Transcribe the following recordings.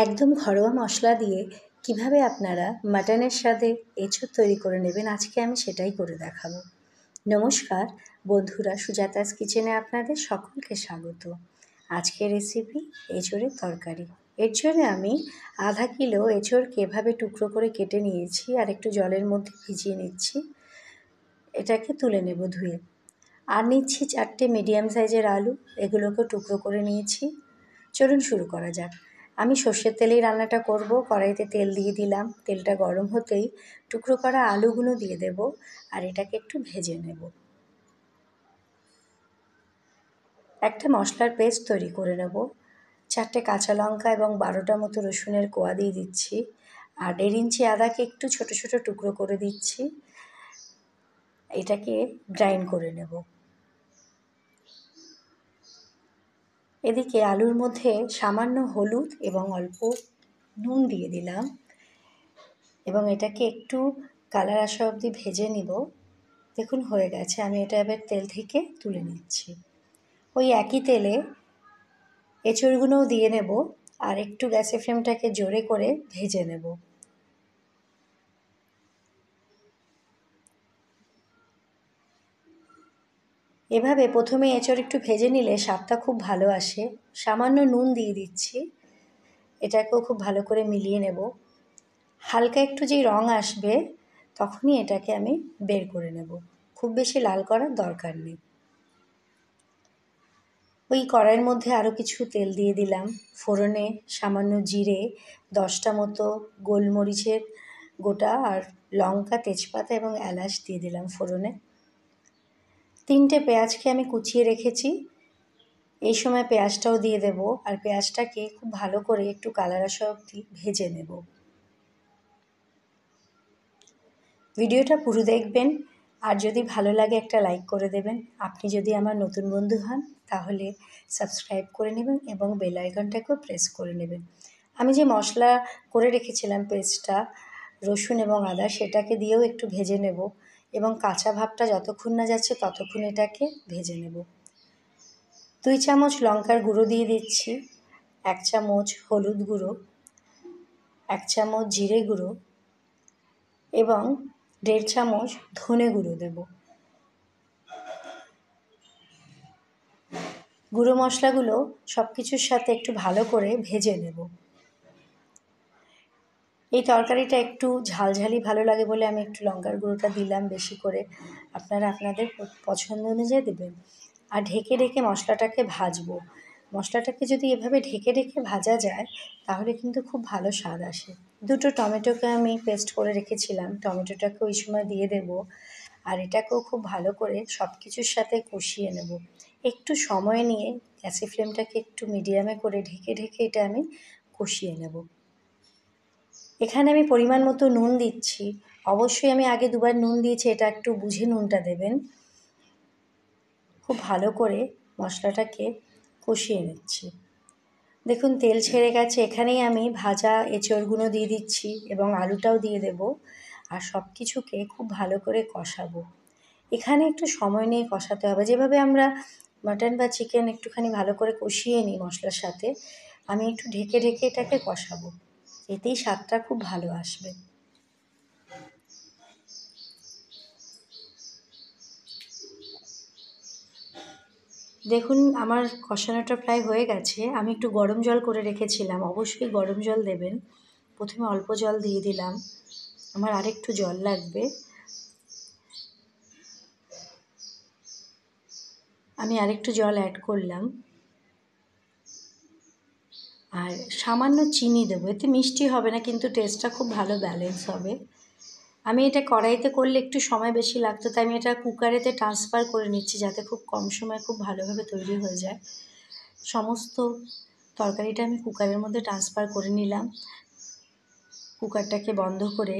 একদম ঘরোয়া মশলা দিয়ে কিভাবে আপনারা মাটনের স্বাদে এঁচোড় তৈরি করে নেবেন আজকে আমি সেটাই করে দেখাবো। নমস্কার বন্ধুরা, সুজাতাস কিচেনে আপনাদের সকলকে স্বাগত। আজকের রেসিপি এঁচোড়ের তরকারি। এর জন্য আমি আধা কিলো এঁচোড়কে এভাবে টুকরো করে কেটে নিয়েছি আর একটু জলের মধ্যে ভিজিয়ে নিচ্ছি। এটাকে তুলে নেব ধুয়ে। আর নিচ্ছি 4টে মিডিয়াম সাইজের আলু, এগুলোকে টুকরো করে নিয়েছি। চলুন শুরু করা যাক। আমি সর্ষের তেলেই রান্নাটা করব। কড়াইতে তেল দিয়ে দিলাম। তেলটা গরম হতেই টুকরো করা আলুগুলো দিয়ে দেব আর এটাকে একটু ভেজে নেব। একটা মশলার পেস্ট তৈরি করে নেব। 4টে কাঁচা লঙ্কা এবং 12টা মতো রসুনের কোয়া দিয়ে দিচ্ছি আর 1.5 ইঞ্চি আদাকে একটু ছোট ছোট টুকরো করে দিচ্ছি। এটাকে গ্রাইন্ড করে নেব। এদিকে আলুর মধ্যে সামান্য হলুদ এবং অল্প নুন দিয়ে দিলাম এবং এটাকে একটু কালার আসা অবধি ভেজে নিব। দেখুন হয়ে গেছে। আমি এটা এবার তেল থেকে তুলে নিচ্ছি। ওই একই তেলে এঁচড়গুলোও দিয়ে নেব আর একটু গ্যাসের ফ্লেমটাকে জোরে করে ভেজে নেব। এভাবে প্রথমে এঁচড় একটু ভেজে নিলে স্বাদটা খুব ভালো আসে। সামান্য নুন দিয়ে দিচ্ছি। এটাকেও খুব ভালো করে মিলিয়ে নেব। হালকা একটু যেই রং আসবে তখনই এটাকে আমি বের করে নেব। খুব বেশি লাল করার দরকার নেই। ওই কড়াইয়ের মধ্যে আরও কিছু তেল দিয়ে দিলাম। ফোড়নে সামান্য জিরে, 10টা মতো গোলমরিচের গোটা আর লঙ্কা, তেজপাতা এবং এলাচ দিয়ে দিলাম ফোড়নে। 3টে পেঁয়াজকে আমি কুচিয়ে রেখেছি। এই সময় পেঁয়াজটাও দিয়ে দেব আর পেঁয়াজটাকে খুব ভালো করে একটু কালার আসা অবধি ভেজে নেব। ভিডিওটা পুরো দেখবেন আর যদি ভালো লাগে একটা লাইক করে দেবেন। আপনি যদি আমার নতুন বন্ধু হন তাহলে সাবস্ক্রাইব করে নেবেন এবং বেল আইকনটাকেও প্রেস করে নেবেন। আমি যে মশলা করে রেখেছিলাম পেস্টটা, রসুন এবং আদা, সেটাকে দিয়েও একটু ভেজে নেব এবং কাঁচা ভাবটা যতক্ষণ না যাচ্ছে ততক্ষণ এটাকে ভেজে নেব। 2 চামচ লঙ্কার গুঁড়ো দিয়ে দিচ্ছি, 1 চামচ হলুদ গুঁড়ো, 1 চামচ জিরে গুঁড়ো এবং 1.5 চামচ ধনে গুঁড়ো দেব। গুঁড়ো মশলাগুলো সব কিছুর সাথে একটু ভালো করে ভেজে নেব। এই তরকারিটা একটু ঝালঝালি ভালো লাগে বলে আমি একটু লঙ্কার গুঁড়োটা দিলাম বেশি করে। আপনারা আপনাদের পছন্দ অনুযায়ী দেবেন। আর ঢেকে ঢেকে মশলাটাকে ভাজবো। মশলাটাকে যদি এভাবে ঢেকে ঢেকে ভাজা যায় তাহলে কিন্তু খুব ভালো স্বাদ আসে। 2টো টমেটোকে আমি পেস্ট করে রেখেছিলাম, টমেটোটাকে ওই সময় দিয়ে দেব আর এটাকেও খুব ভালো করে সব কিছুর সাথে কষিয়ে নেব। একটু সময় নিয়ে গ্যাসের ফ্লেমটাকে একটু মিডিয়ামে করে ঢেকে ঢেকে এটা আমি কষিয়ে নেব। এখানে আমি পরিমাণ মতো নুন দিচ্ছি। অবশ্যই আমি আগে 2বার নুন দিয়েছি, এটা একটু বুঝে নুনটা দেবেন। খুব ভালো করে মশলাটাকে কষিয়ে নিচ্ছি। দেখুন তেল ছেড়ে গেছে। এখানেই আমি ভাজা এঁচড়গুলো দিয়ে দিচ্ছি এবং আলুটাও দিয়ে দেব আর সব কিছুকে খুব ভালো করে কষাবো। এখানে একটু সময় নিয়ে কষাতে হবে। যেভাবে আমরা মাটন বা চিকেন একটুখানি ভালো করে কষিয়ে নিই মশলার সাথে, আমি একটু ঢেকে ঢেকে এটাকে কষাবো। এতেই স্বাদটা খুব ভালো আসবে। দেখুন আমার কষানোটা প্রায় হয়ে গেছে। আমি একটু গরম জল করে রেখেছিলাম, অবশ্যই গরম জল দেবেন। প্রথমে অল্প জল দিয়ে দিলাম, আমার আরেকটু জল লাগবে। আমি আরেকটু জল অ্যাড করলাম আর সামান্য চিনি দেবো। এতে মিষ্টি হবে না কিন্তু টেস্টটা খুব ভালো ব্যালেন্স হবে। আমি এটা কড়াইতে করলে একটু সময় বেশি লাগতো, তাই আমি এটা কুকারেতে ট্রান্সফার করে নিচ্ছি যাতে খুব কম সময়ে খুব ভালোভাবে তৈরি হয়ে যায়। সমস্ত তরকারিটা আমি কুকারের মধ্যে ট্রান্সফার করে নিলাম। কুকারটাকে বন্ধ করে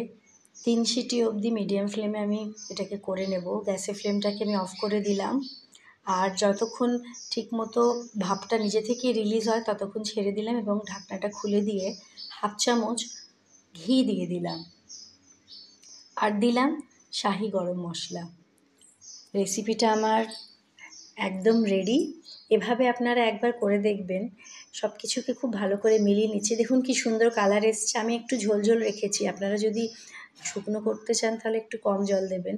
3 সিটি অবধি মিডিয়াম ফ্লেমে আমি এটাকে করে নেব। গ্যাসের ফ্লেমটাকে আমি অফ করে দিলাম আর যতক্ষণ ঠিকমতো ভাপটা নিজে থেকেই রিলিজ হয় ততক্ষণ ছেড়ে দিলাম এবং ঢাকনাটা খুলে দিয়ে 1/2 চামচ ঘি দিয়ে দিলাম আর দিলাম শাহি গরম মশলা। রেসিপিটা আমার একদম রেডি। এভাবে আপনারা একবার করে দেখবেন, সব কিছুকে খুব ভালো করে মিলিয়ে নিচ্ছে। দেখুন কি সুন্দর কালার এসছে। আমি একটু ঝোল ঝোল রেখেছি, আপনারা যদি শুকনো করতে চান তাহলে একটু কম জল দেবেন।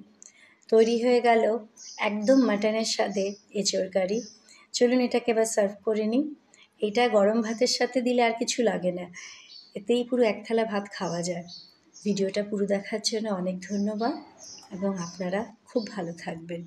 তৈরি হয়ে গেল একদম মাটনের স্বাদে এঁচোড় কারি। চলুন এটাকে এবার সার্ভ করে নিই। এটা গরম ভাতের সাথে দিলে আর কিছু লাগে না, এতেই পুরো এক থালা ভাত খাওয়া যায়। ভিডিওটা পুরো দেখার জন্য অনেক ধন্যবাদ এবং আপনারা খুব ভালো থাকবেন।